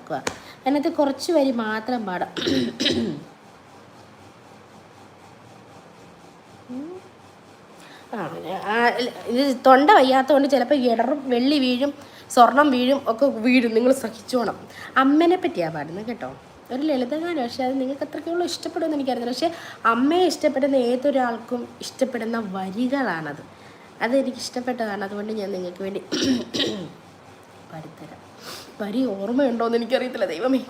നടക്കുക. അതിനകത്ത് കുറച്ച് വരി മാത്രം പാടാം. ഇത് തൊണ്ട വയ്യാത്തതുകൊണ്ട് ചിലപ്പോൾ ഇടറും, വെള്ളി വീഴും, സ്വർണം വീഴും, ഒക്കെ വീഴും. നിങ്ങൾ സഹിച്ചോണം. അമ്മേനെ പറ്റിയാണ് പാടുന്നത് കേട്ടോ. ഒരു ലളിതഗാനം. പക്ഷേ അത് നിങ്ങൾക്ക് അത്രയ്ക്കുള്ള ഇഷ്ടപ്പെടുമെന്ന് എനിക്കറിയില്ല. പക്ഷേ അമ്മയെ ഇഷ്ടപ്പെടുന്ന ഏതൊരാൾക്കും ഇഷ്ടപ്പെടുന്ന വരികളാണത്. അതെനിക്ക് ഇഷ്ടപ്പെട്ടതാണ്. അതുകൊണ്ട് ഞാൻ നിങ്ങൾക്ക് വേണ്ടി പാടിത്തരാം. വരി ഓർമ്മയുണ്ടോയെന്ന് എനിക്കറിയത്തില്ല ദൈവമേ.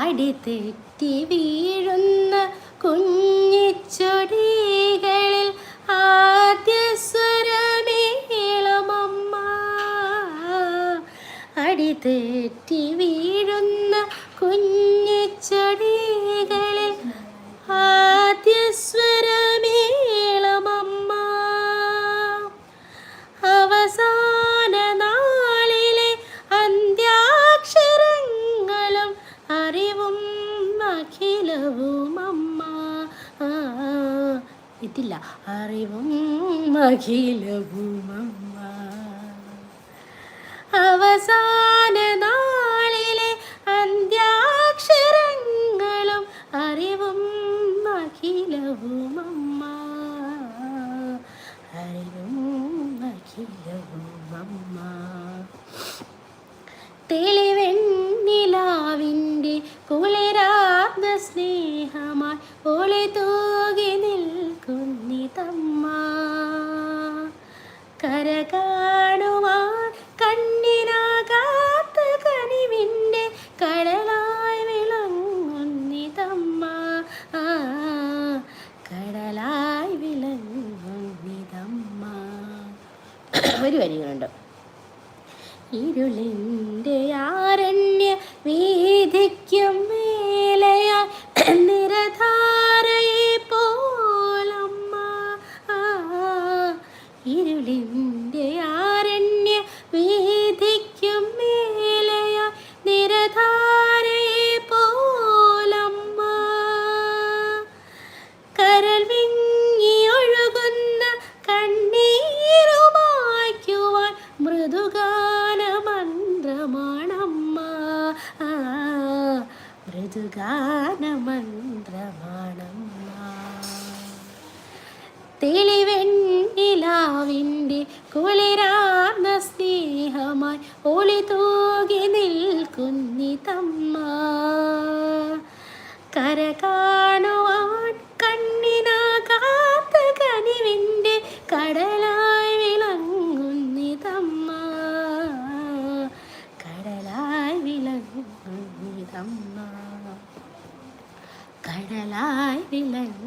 അടി തെറ്റി വീഴുന്ന കുഞ്ഞിച്ചൊടികളിൽ ആദ്യ സ്വരമേളമമ്മ. അടി തെറ്റി വീഴുന്ന കുഞ്ഞിച്ചൊടികളിൽ ആദ്യ സ്വരമേളമമ്മ. അവസാന നാളിലെ അന്ത്യാക്ഷരങ്ങളും അറിവും അഖിലവും അമ്മ. ഇതില്ല, അറിവും അഖിലവും അമ്മ. അവസാന നാളിലെ അന്ത്യാക്ഷരങ്ങളും അറിവും അഖിലവും അമ്മ. അറിവും അഖിലവും അമ്മ. തെളിവെണ്ണിലാവിൻ്റെ കുളിരാർന്ന സ്നേഹമായി ഒളി തൂകി നിൽക്കുന്നിതമ്മ. കര കാണുവാൻ കണ്ണിനാകാത്ത കനിവിൻ്റെ കടലായി വിളങ്ങുന്നിതമ്മ. കടലായി വിളങ്ങുന്നിതമ്മ. ഒരു വരികളുണ്ട്. ഇരുളിൻ്റെ ആരണ്യ വീതിക്കും മേലയാ നിരധാരയെ പോലമ്മ. ഇരുളിൻ്റെ ആരണ്യ വീതിക്കും മേലയാ നിരധാരയെ പോലമ്മ. കരൾ വിങ്ങി ഒഴുകുന്ന കണ്ണീരുമായ്ക്കുവാൻ മൃദുഗാനമന്ത്രമാണമ്മ. മൃദുഗാനമന്ത്രമാണമ്മ. തെളിവെണ്ണിലാവിൻ്റെ കുളിരാർന്ന സ്നേഹമായി ഒളി തൂകി നിൽക്കുന്നിതമ്മ. കര കാണുവാൻ കണ്ണിനാകാത്ത കനിവിൻ്റെ കടലായി വിളങ്ങുന്നിതമ്മ. കടലായി വിളങ്ങുന്നിതമ്മ. കടലായി വിളങ്ങും.